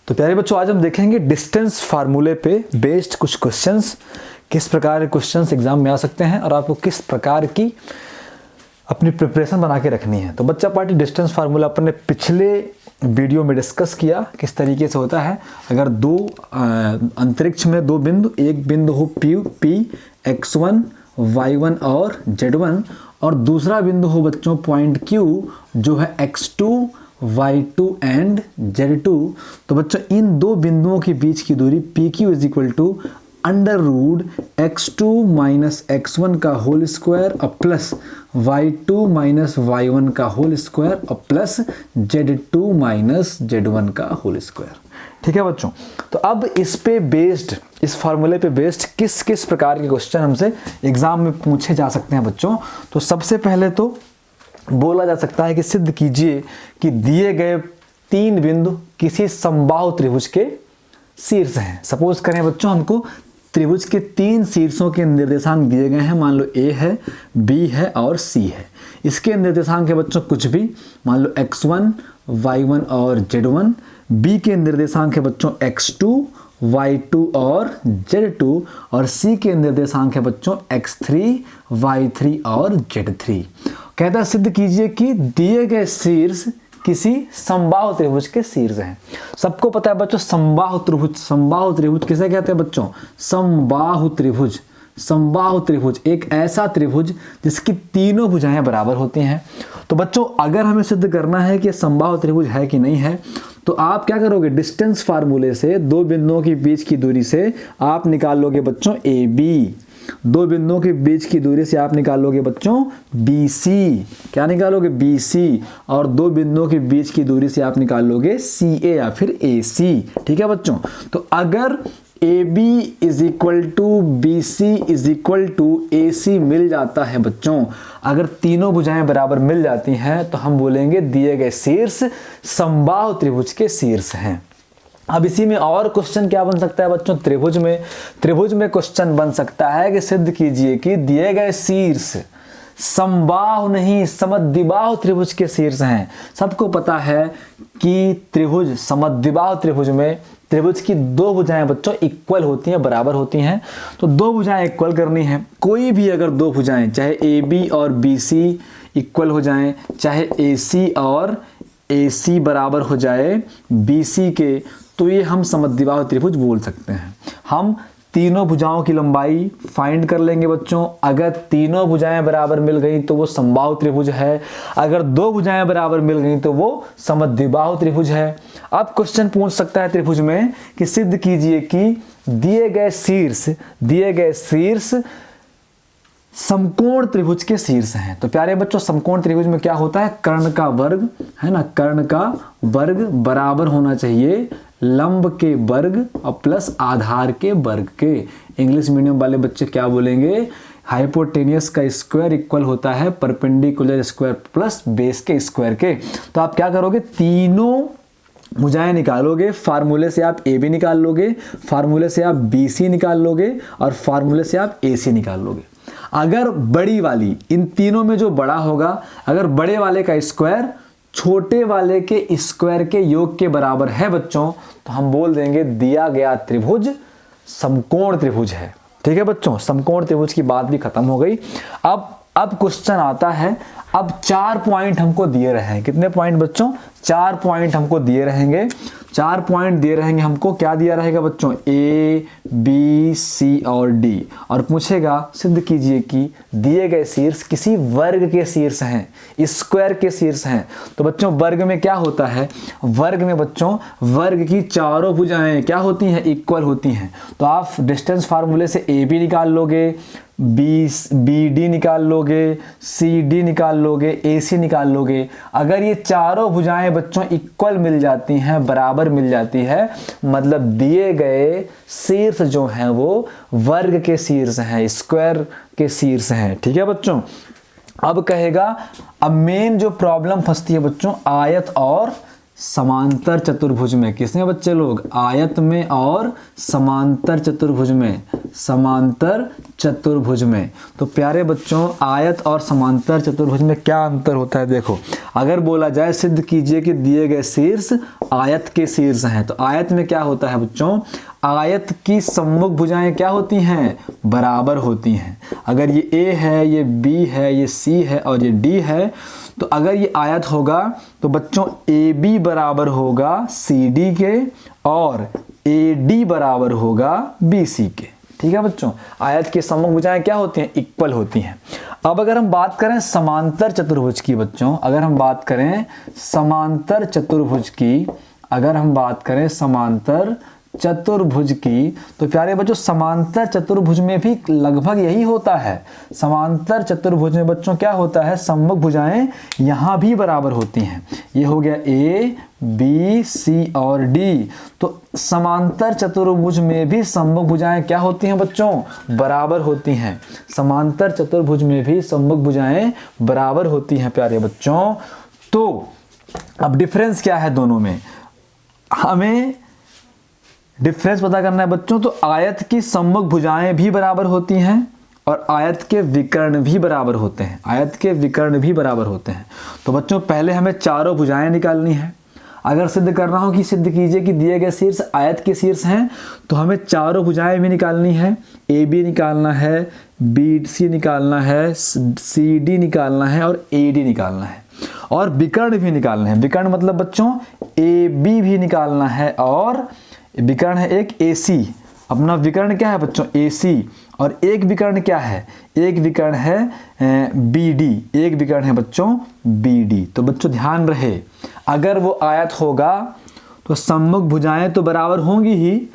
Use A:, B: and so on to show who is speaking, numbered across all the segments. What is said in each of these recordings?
A: तो प्यारे बच्चों, आज हम देखेंगे डिस्टेंस फार्मूले पे बेस्ड कुछ क्वेश्चंस, किस प्रकार के क्वेश्चंस एग्जाम में आ सकते हैं और आपको किस प्रकार की अपनी प्रिपरेशन बना के रखनी है। तो बच्चा पार्टी डिस्टेंस फार्मूला अपन ने पिछले वीडियो में डिस्कस किया किस तरीके से होता है। अगर दो अंतरिक्ष में दो बिंदु, एक बिंदु हो P x1 y1 और z1 और दूसरा बिंदु हो बच्चों पॉइंट Q जो है x2 y2 एंड z2, तो बच्चों इन दो बिंदुओं के बीच की दूरी PQ is equal to under root x2 minus x1 का होल स्क्वायर और प्लस y2 माइनस y1 का होल स्क्वायर और प्लस z2 माइनस z1 का होल स्क्वायर। ठीक है बच्चों, तो अब इस पे बेस्ड, इस फार्मूले पे बेस्ड किस किस प्रकार के क्वेश्चन हमसे एग्जाम में पूछे जा सकते हैं बच्चों। तो सबसे पहले तो बोला जा सकता है कि सिद्ध कीजिए कि दिए गए तीन बिंदु किसी समबाहु त्रिभुज के शीर्ष हैं। सपोज करें बच्चों, हमको त्रिभुज के तीन शीर्षों के निर्देशांक दिए गए हैं। मान लो A है, B है और C है। इसके निर्देशांक है बच्चों कुछ भी, मान लो x1 y1 और z1। B के निर्देशांक है बच्चों x2 y2 और z2 और C के निर्देशांक है बच्चों x3 y3 और z3। कहता है सिद्ध कीजिए कि दिए गए शीर्ष किसी समबाहु त्रिभुज के शीर्ष हैं। सबको पता है बच्चों समबाहु त्रिभुज, समबाहु त्रिभुज किसे कहते हैं बच्चों? समबाहु त्रिभुज। समबाहु त्रिभुज एक ऐसा त्रिभुज जिसकी तीनों भुजाएं बराबर होती हैं। तो बच्चों अगर हमें सिद्ध करना है कि समबाहु त्रिभुज है कि नहीं है, तो आप क्या करोगे? डिस्टेंस फार्मूले से दो बिंदुओं के बीच की दूरी से आप निकाल लोगे बच्चों AB। दो बिंदुओं के बीच की दूरी से आप निकालोगे बच्चों BC। क्या निकालोगे? BC। और दो बिंदुओं के बीच की दूरी से आप निकालोगे CA या फिर AC। ठीक है बच्चों, तो अगर AB is equal to BC is equal to AC मिल जाता है बच्चों, अगर तीनों भुजाएं बराबर मिल जाती हैं तो हम बोलेंगे दिए गए शीर्ष समबाहु त्रिभुज के शीर्ष हैं। अब इसी में और क्वेश्चन क्या बन सकता है बच्चों? त्रिभुज में क्वेश्चन बन सकता है कि सिद्ध कीजिए कि दिए गए शीर्ष समबाहु नहीं समद्विबाहु त्रिभुज के शीर्ष हैं। सबको पता है कि त्रिभुज समद्विबाहु त्रिभुज में त्रिभुज की दो भुजाएं बच्चों इक्वल होती हैं, बराबर होती हैं। तो दो भुजाएं इक्वल करनी है। कोई भी अगर दो भुजाएं चाहे AB और BC इक्वल हो जाएं, चाहे AC और AC बराबर हो जाए BC के, तो ये हम समद्विबाहु त्रिभुज बोल सकते हैं। हम तीनों भुजाओं की लंबाई फाइंड कर लेंगे बच्चों। अगर तीनों भुजाएं बराबर मिल गई तो वो समबाहु त्रिभुज है। अगर दो भुजाएं बराबर मिल गई तो वो समद्विबाहु त्रिभुज है। अब क्वेश्चन पूछ सकता है त्रिभुज में कि सिद्ध कीजिए कि दिए गए शीर्ष समकोण त्रिभुज के शीर्ष हैं। तो प्यारे बच्चों समकोण त्रिभुज में क्या होता है? कर्ण का वर्ग है ना, कर्ण का वर्ग बराबर होना चाहिए लंब के वर्ग और प्लस आधार के वर्ग के। इंग्लिश मीडियम वाले बच्चे क्या बोलेंगे? हाइपोटेनियस का स्क्वायर इक्वल होता है परपेंडिकुलर स्क्वायर प्लस बेस के स्क्वायर के। तो आप क्या करोगे? तीनों भुजाएं निकालोगे, फार्मूले से आप AB निकाल लोगे, फार्मूले से आप BC निकाल लोगे और फार्मूले से आप AC निकाल लोगे। अगर बड़ी वाली, इन तीनों में जो बड़ा होगा, अगर बड़े वाले का स्क्वायर छोटे वाले के स्क्वायर के योग के बराबर है बच्चों, तो हम बोल देंगे दिया गया त्रिभुज समकोण त्रिभुज है। ठीक है बच्चों, समकोण त्रिभुज की बात भी खत्म हो गई। अब क्वेश्चन आता है, अब 4 पॉइंट हमको दिए रहे हैं। कितने पॉइंट बच्चों? 4 पॉइंट हमको दिए रहेंगे। 4 पॉइंट दिए रहेंगे हमको। क्या दिया रहेगा बच्चों? A, B, C और D। और पूछेगा सिद्ध कीजिए कि दिए गए शीर्ष किसी वर्ग के शीर्ष हैं, स्क्वायर के शीर्ष हैं। तो बच्चों वर्ग में क्या होता है? वर्ग में बच्चों वर्ग की चारों भुजाएं क्या होती हैं? इक्वल होती हैं। तो आप डिस्टेंस फार्मूले से AB निकाल लोगे, BD निकाल लोगे, CD निकाल लोगे, AC निकाल लोगे। अगर ये चारों भुजाएं बच्चों इक्वल मिल जाती हैं, बराबर मिल जाती है, मतलब दिए गए शीर्ष जो हैं वो वर्ग के शीर्ष हैं, स्क्वायर के शीर्ष हैं। ठीक है बच्चों, अब कहेगा, अब मेन जो प्रॉब्लम फंसती है बच्चों आयत और समांतर चतुर्भुज में, किसमें बच्चे लोग, आयत में और समांतर चतुर्भुज में, समांतर चतुर्भुज में। तो प्यारे बच्चों आयत और समांतर चतुर्भुज में क्या अंतर होता है, देखो अगर बोला जाए सिद्ध कीजिए कि दिए गए शीर्ष आयत के शीर्ष हैं, तो आयत में क्या होता है बच्चों, आयत की सम्मुख भुजाएं क्या होती हैं, बराबर होती हैं। अगर ये ए है, ये बी है, ये सी है और ये डी है, तो अगर ये आयत होगा तो बच्चों ए बी बराबर होगा सी डी के और ए डी बराबर होगा बी सी के। ठीक है बच्चों, आयत की सम्मुख भुजाएं क्या होती हैं, इक्वल होती हैं। अब अगर हम बात करें समांतर चतुर्भुज की बच्चों, अगर हम बात करें समांतर चतुर्भुज की, अगर हम बात करें समांतर चतुर्भुज की, तो प्यारे बच्चों समांतर चतुर्भुज में भी लगभग यही होता है। समांतर चतुर्भुज में बच्चों क्या होता है, सम्मुख भुजाएं यहां भी बराबर होती हैं। ये हो गया ए बी सी और डी। तो समांतर चतुर्भुज में भी सम्मुख भुजाएं क्या होती हैं बच्चों, बराबर होती हैं। समांतर चतुर्भुज में भी सम्मुख भुजाएं बराबर होती हैं प्यारे बच्चों। तो अब डिफरेंस क्या है दोनों में, हमें डिफरेंस पता करना है बच्चों। तो आयत की सम्मुख भुजाएं भी बराबर होती हैं और आयत के विकर्ण भी बराबर होते हैं, आयत के विकर्ण भी बराबर होते हैं। तो बच्चों पहले हमें चारों भुजाएं निकालनी है। अगर सिद्ध कर रहा हूं कि सिद्ध कीजिए कि दिए गए शीर्ष आयत के शीर्ष हैं, तो हमें चारों भुजाएं भी निकालनी है। ए बी निकालना है, बी सी निकालना है, सी डी निकालना है और ए डी निकालना है, और विकर्ण भी निकालना है। विकर्ण मतलब बच्चों ए बी भी निकालना है और विकर्ण है एक AC। अपना विकर्ण क्या है बच्चों, AC। और एक विकर्ण क्या है, एक विकर्ण है BD, एक विकर्ण है बच्चों BD। तो बच्चों ध्यान रहे, अगर वो आयत होगा तो सम्मुख भुजाएं तो बराबर होंगी ही,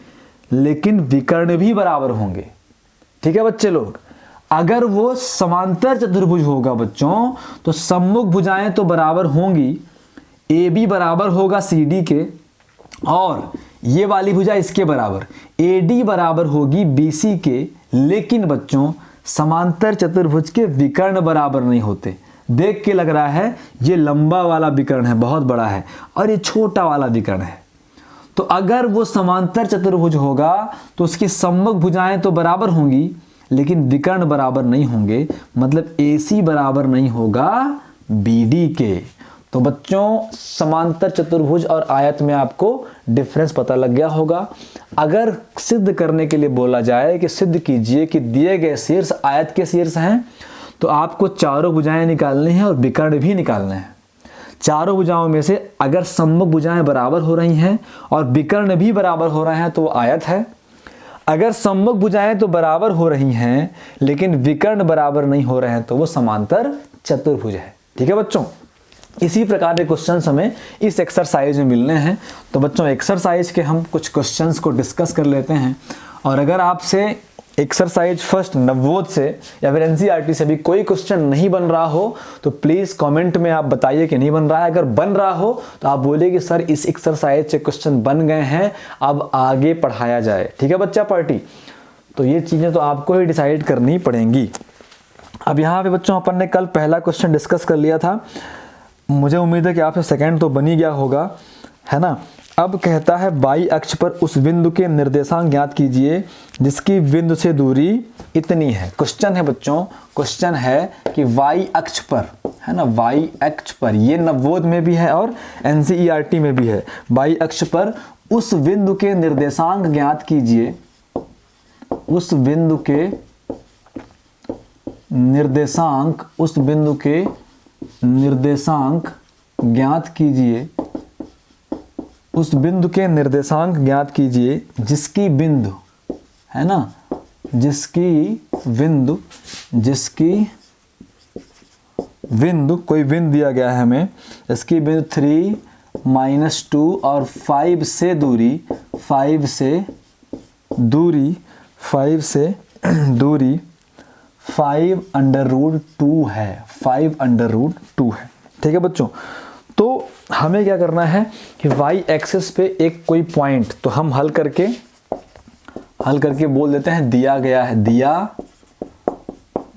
A: लेकिन विकर्ण भी बराबर होंगे। ठीक है बच्चे लोग, अगर वो समांतर चतुर्भुज होगा बच्चों तो सम्मुख भुजाएं तो बराबर होंगी, AB बराबर होगा CD के और ये वाली भुजा इसके बराबर, AD बराबर होगी BC के। लेकिन बच्चों समांतर चतुर्भुज के विकर्ण बराबर नहीं होते। देख के लग रहा है ये लंबा वाला विकर्ण है, बहुत बड़ा है, और ये छोटा वाला विकर्ण है। तो अगर वो समांतर चतुर्भुज होगा तो उसकी सम्मुख भुजाएं तो बराबर होंगी, लेकिन विकर्ण बराबर नहीं होंगे। मतलब AC बराबर नहीं होगा BD के। तो बच्चों समांतर चतुर्भुज और आयत में आपको डिफरेंस पता लग गया होगा। अगर सिद्ध करने के लिए बोला जाए कि सिद्ध कीजिए कि दिए गए शीर्ष आयत के शीर्ष हैं, तो आपको चारों भुजाएं निकालनी हैं और विकर्ण भी निकालने हैं। चारों भुजाओं में से अगर सम्मुख भुजाएं बराबर हो रही हैं और विकर्ण भी बराबर हो रहे हैं तो वो आयत है। अगर सम्मुख भुजाएं तो बराबर हो रही हैं लेकिन विकर्ण बराबर नहीं हो रहे हैं तो वो समांतर चतुर्भुज है। ठीक है बच्चों, इसी प्रकार के क्वेश्चंस हमें इस एक्सरसाइज में मिलने हैं। तो बच्चों एक्सरसाइज के हम कुछ क्वेश्चंस को डिस्कस कर लेते हैं। और अगर आपसे एक्सरसाइज फर्स्ट नवोद से या फिर NCERT से भी कोई क्वेश्चन नहीं बन रहा हो तो प्लीज़ कमेंट में आप बताइए कि नहीं बन रहा है। अगर बन रहा हो तो आप बोलिए कि सर इस एक्सरसाइज से क्वेश्चन बन गए हैं, अब आगे पढ़ाया जाए। ठीक है बच्चा पार्टी, तो ये चीज़ें तो आपको ही डिसाइड करनी पड़ेंगी। अब यहाँ पे बच्चों अपन ने कल पहला क्वेश्चन डिस्कस कर लिया था, मुझे उम्मीद है कि आपसे सेकंड तो बन ही गया होगा, है ना। अब कहता है बाई अक्ष पर उस बिंदु के निर्देशांक ज्ञात कीजिए जिसकी बिंदु से दूरी इतनी है। क्वेश्चन है बच्चों, क्वेश्चन है कि वाई अक्ष पर, है ना, वाई अक्ष पर, ये नवोद में भी है और NCERT में भी है। वाई अक्ष पर उस बिंदु के निर्देशांक ज्ञात कीजिए, उस बिंदु के निर्देशांक, उस बिंदु के निर्देशांक ज्ञात कीजिए, उस बिंदु के निर्देशांक ज्ञात कीजिए जिसकी बिंदु, है ना, जिसकी बिंदु, कोई बिंदु दिया गया है हमें, इसकी बिंदु 3, -2 और 5 से दूरी, 5 से दूरी 5√2 है, 5√2 है। ठीक है बच्चों, तो हमें क्या करना है कि वाई एक्सिस पे एक कोई पॉइंट, तो हम हल करके बोल देते हैं दिया गया है, दिया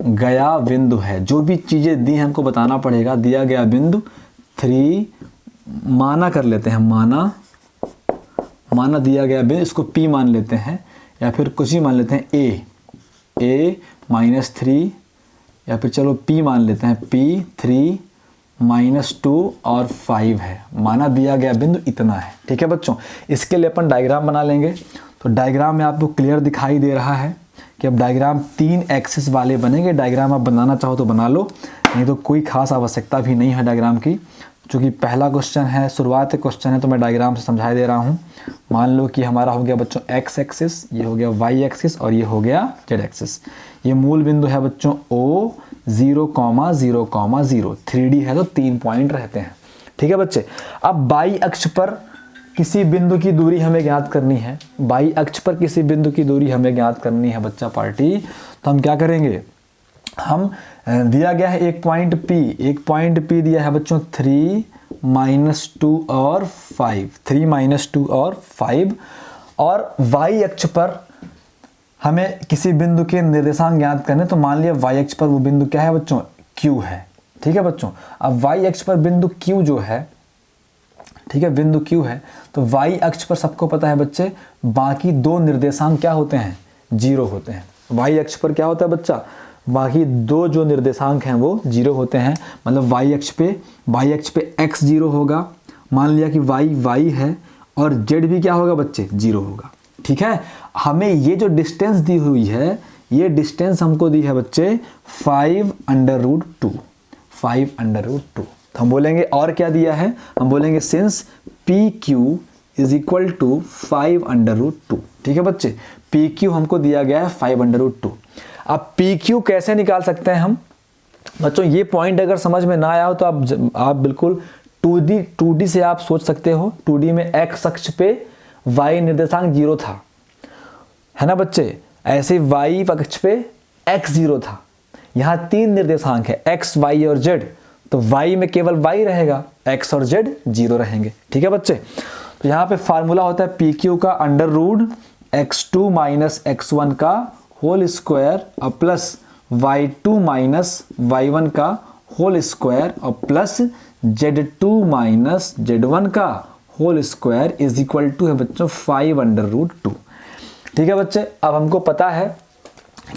A: गया बिंदु है। जो भी चीजें दी हैं हमको बताना पड़ेगा। दिया गया बिंदु 3, माना कर लेते हैं, माना दिया गया बिंदु, इसको P मान लेते हैं या फिर कुछ ही मान लेते हैं A -3 या फिर चलो P मान लेते हैं, P 3 -2 और 5 है। माना दिया गया बिंदु इतना है। ठीक है बच्चों, इसके लिए अपन डायग्राम बना लेंगे। तो डायग्राम में आपको क्लियर दिखाई दे रहा है कि अब डायग्राम 3 एक्सिस वाले बनेंगे। डायग्राम आप बनाना चाहो तो बना लो, नहीं तो कोई खास आवश्यकता भी नहीं है डायग्राम की। चूँकि पहला क्वेश्चन है, शुरुआती क्वेश्चन है, तो मैं डायग्राम से समझा दे रहा हूँ। मान लो कि हमारा हो गया बच्चों एक्स एक्सिस, ये हो गया वाई एक्सिस और ये हो गया जेड एक्सिस। ये मूल बिंदु है बच्चों O 0, 0, 0। 3D है तो 3 पॉइंट रहते हैं। ठीक है बच्चे, अब बाई अक्ष पर किसी बिंदु की दूरी हमें ज्ञात करनी है। बाई अक्ष पर किसी बिंदु की दूरी हमें ज्ञात करनी है बच्चा पार्टी। तो हम क्या करेंगे, हम दिया गया है एक पॉइंट P दिया है बच्चों 3 -2 और 5, 3 -2 और 5। और y अक्ष पर हमें किसी बिंदु के निर्देशांक ज्ञात करने। तो मान लिया y अक्ष पर वो बिंदु क्या है बच्चों, Q है। ठीक है बच्चों, अब y अक्ष पर बिंदु Q जो है, ठीक है, बिंदु Q है, तो y अक्ष पर सबको पता है बच्चे बाकी दो निर्देशांक क्या होते हैं, 0 होते हैं। y अक्ष पर क्या होता है बच्चा, बाकी दो जो निर्देशांक हैं वो 0 होते हैं। मतलब y अक्ष पे x 0 होगा, मान लिया कि y है, और z भी क्या होगा बच्चे, 0 होगा। ठीक है, हमें ये जो डिस्टेंस दी हुई है, ये डिस्टेंस हमको दी है बच्चे 5√2। तो हम बोलेंगे और क्या दिया है, हम बोलेंगे सिंस PQ = 5√2। ठीक है बच्चे, PQ हमको दिया गया है 5√2। अब PQ कैसे निकाल सकते हैं हम बच्चों, ये पॉइंट अगर समझ में ना आया हो तो आप बिल्कुल 2D से आप सोच सकते हो। 2D में x अक्ष पे y निर्देशांक 0 था, है ना बच्चे, ऐसे y अक्ष पे x 0 था। यहाँ 3 निर्देशांक है x, y और z, तो y में केवल y रहेगा, x और z 0 रहेंगे। ठीक है बच्चे, तो यहाँ पे फार्मूला होता है PQ का √x2 - x1 का होल स्क्वायर और प्लस y2 - y1 का होल स्क्वायर और प्लस z2 - z1 का होल स्क्वायर = है बच्चों 5√2। ठीक है बच्चे, अब हमको पता है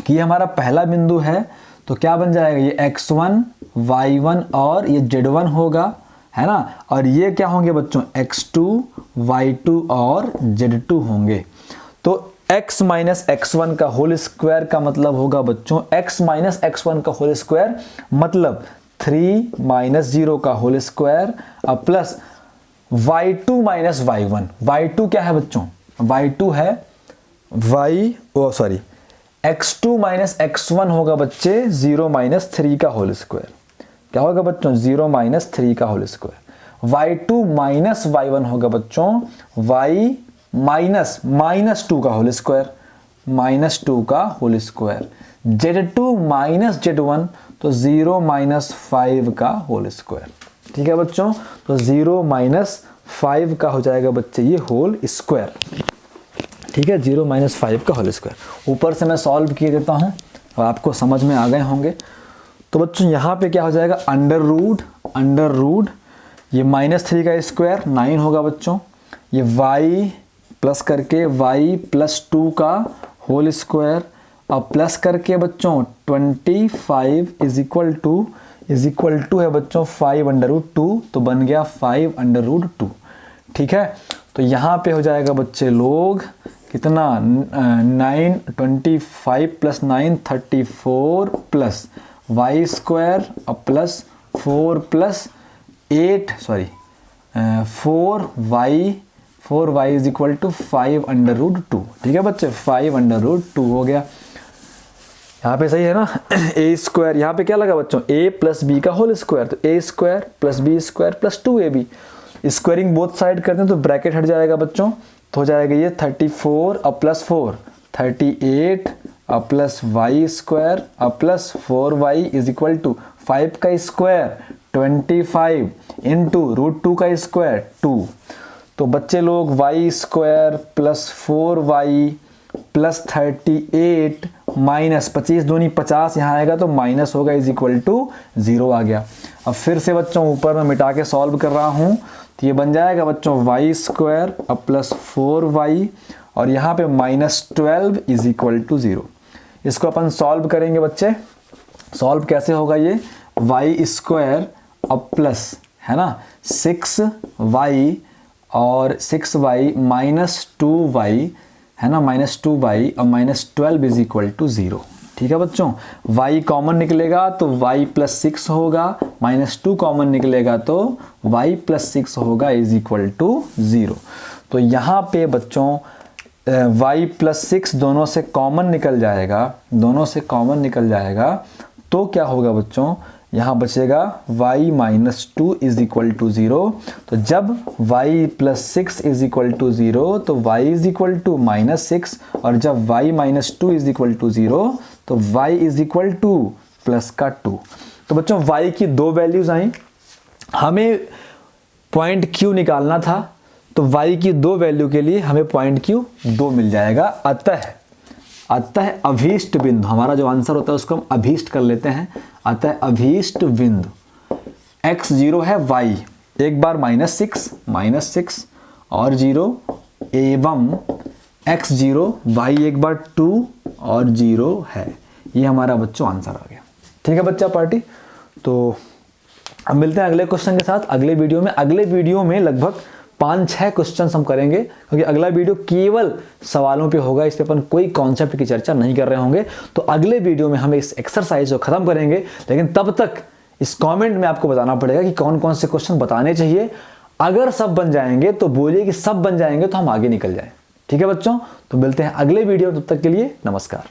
A: कि ये हमारा पहला बिंदु है, तो क्या बन जाएगा, ये x1, y1 और ये z1 होगा, है ना, और ये क्या होंगे बच्चों, x2, y2 और z2 होंगे। तो x - x1 का होल स्क्वायर का मतलब होगा बच्चों, x - x1 का होल स्क्वायर मतलब 3 - 0 का होल स्क्वायर और प्लस y2 - y1। y2 क्या है बच्चों, y2 है x2 - x1 होगा बच्चे 0 - 3 का होल स्क्वायर। क्या होगा बच्चों, 0 - 3 का होल स्क्वायर। y2 - y1 होगा बच्चों y -2 का होल स्क्वायर, -2 का होल स्क्वायर। z2 - z1 तो 0 - 5 का होल स्क्वायर। ठीक है बच्चों, तो 0 - 5 का हो जाएगा बच्चे ये होल स्क्वायर। ठीक है, 0 - 5 का होल स्क्वायर। ऊपर से मैं सॉल्व किए देता हूँ और आपको समझ में आ गए होंगे। तो बच्चों यहाँ पे क्या हो जाएगा, अंडर रूट ये -3 का स्क्वायर 9 होगा बच्चों, ये y प्लस करके y +2 का होल स्क्वायर और प्लस करके बच्चों 25 = है बच्चों 5√2, तो बन गया 5√2। ठीक है, तो यहाँ पे हो जाएगा बच्चे लोग कितना, 25 + 9 34 प्लस y स्क्वायर और प्लस 4 + 8 4y = 5√2। ठीक है बच्चे, 5√2 हो गया। यहाँ पे सही है ना, a स्क्वायर, यहाँ पे क्या लगा बच्चों, a + b का होल स्क्वायर, तो a square + b square + 2ab। Squaring both side करते हैं तो ब्रैकेट हट जाएगा बच्चों, तो हो जाएगा ये 34 और प्लस 4 38 और प्लस y स्क्वायर और प्लस 4y = 5 का स्क्वायर 25 इंटू √2 का स्क्वायर 2। तो बच्चे लोग y square plus 4y plus 38 minus 25 दूनी 50 यहाँ आएगा तो माइनस होगा = 0 आ गया। अब फिर से बच्चों ऊपर में मिटा के सॉल्व कर रहा हूँ, तो ये बन जाएगा बच्चों वाई स्क्वायर अब प्लस 4y और यहाँ पे -12 इज इक्वल टू 0। इसको अपन सॉल्व करेंगे बच्चे। सॉल्व कैसे होगा ये, वाई स्क्वायर अब प्लस है ना 6y और 6y -2y है ना -2y और -12 इज इक्वल टू 0। ठीक है बच्चों, y कॉमन निकलेगा तो y प्लस 6 होगा, -2 कॉमन निकलेगा तो y प्लस 6 होगा इज इक्वल टू 0। तो यहाँ पे बच्चों y प्लस 6 दोनों से कॉमन निकल जाएगा, दोनों से कॉमन निकल जाएगा तो क्या होगा बच्चों, यहाँ बचेगा y -2 इज इक्वल टू 0। तो जब y plus 6 is equal to 0 तो y इज इक्वल टू -6 और जब y -2 इज इक्वल टू 0 तो y is equal two plus का 2। तो बच्चों y की दो वैल्यूज आई, हमें पॉइंट q निकालना था तो y की दो वैल्यू के लिए हमें पॉइंट q 2 मिल जाएगा। अतः अभीष्ट बिंदु, हमारा जो आंसर होता है उसको हम अभीष्ट कर लेते हैं। अतः अभीष्ट बिंदु x0 है y, एक बार -6 और 0 एवं x0 y एक बार 2 और 0 है। ये हमारा बच्चों आंसर आ गया। ठीक है बच्चा पार्टी, तो अब मिलते हैं अगले क्वेश्चन के साथ अगले वीडियो में। अगले वीडियो में लगभग 5-6 क्वेश्चंस हम करेंगे क्योंकि अगला वीडियो केवल सवालों पे होगा, इस पे अपन कोई कॉन्सेप्ट की चर्चा नहीं कर रहे होंगे। तो अगले वीडियो में हम इस एक्सरसाइज को खत्म करेंगे, लेकिन तब तक इस कमेंट में आपको बताना पड़ेगा कि कौन कौन से क्वेश्चन बताने चाहिए। अगर सब बन जाएंगे तो बोलिए कि सब बन जाएंगे तो हम आगे निकल जाए। ठीक है बच्चों, तो मिलते हैं अगले वीडियो, तब तक के लिए नमस्कार।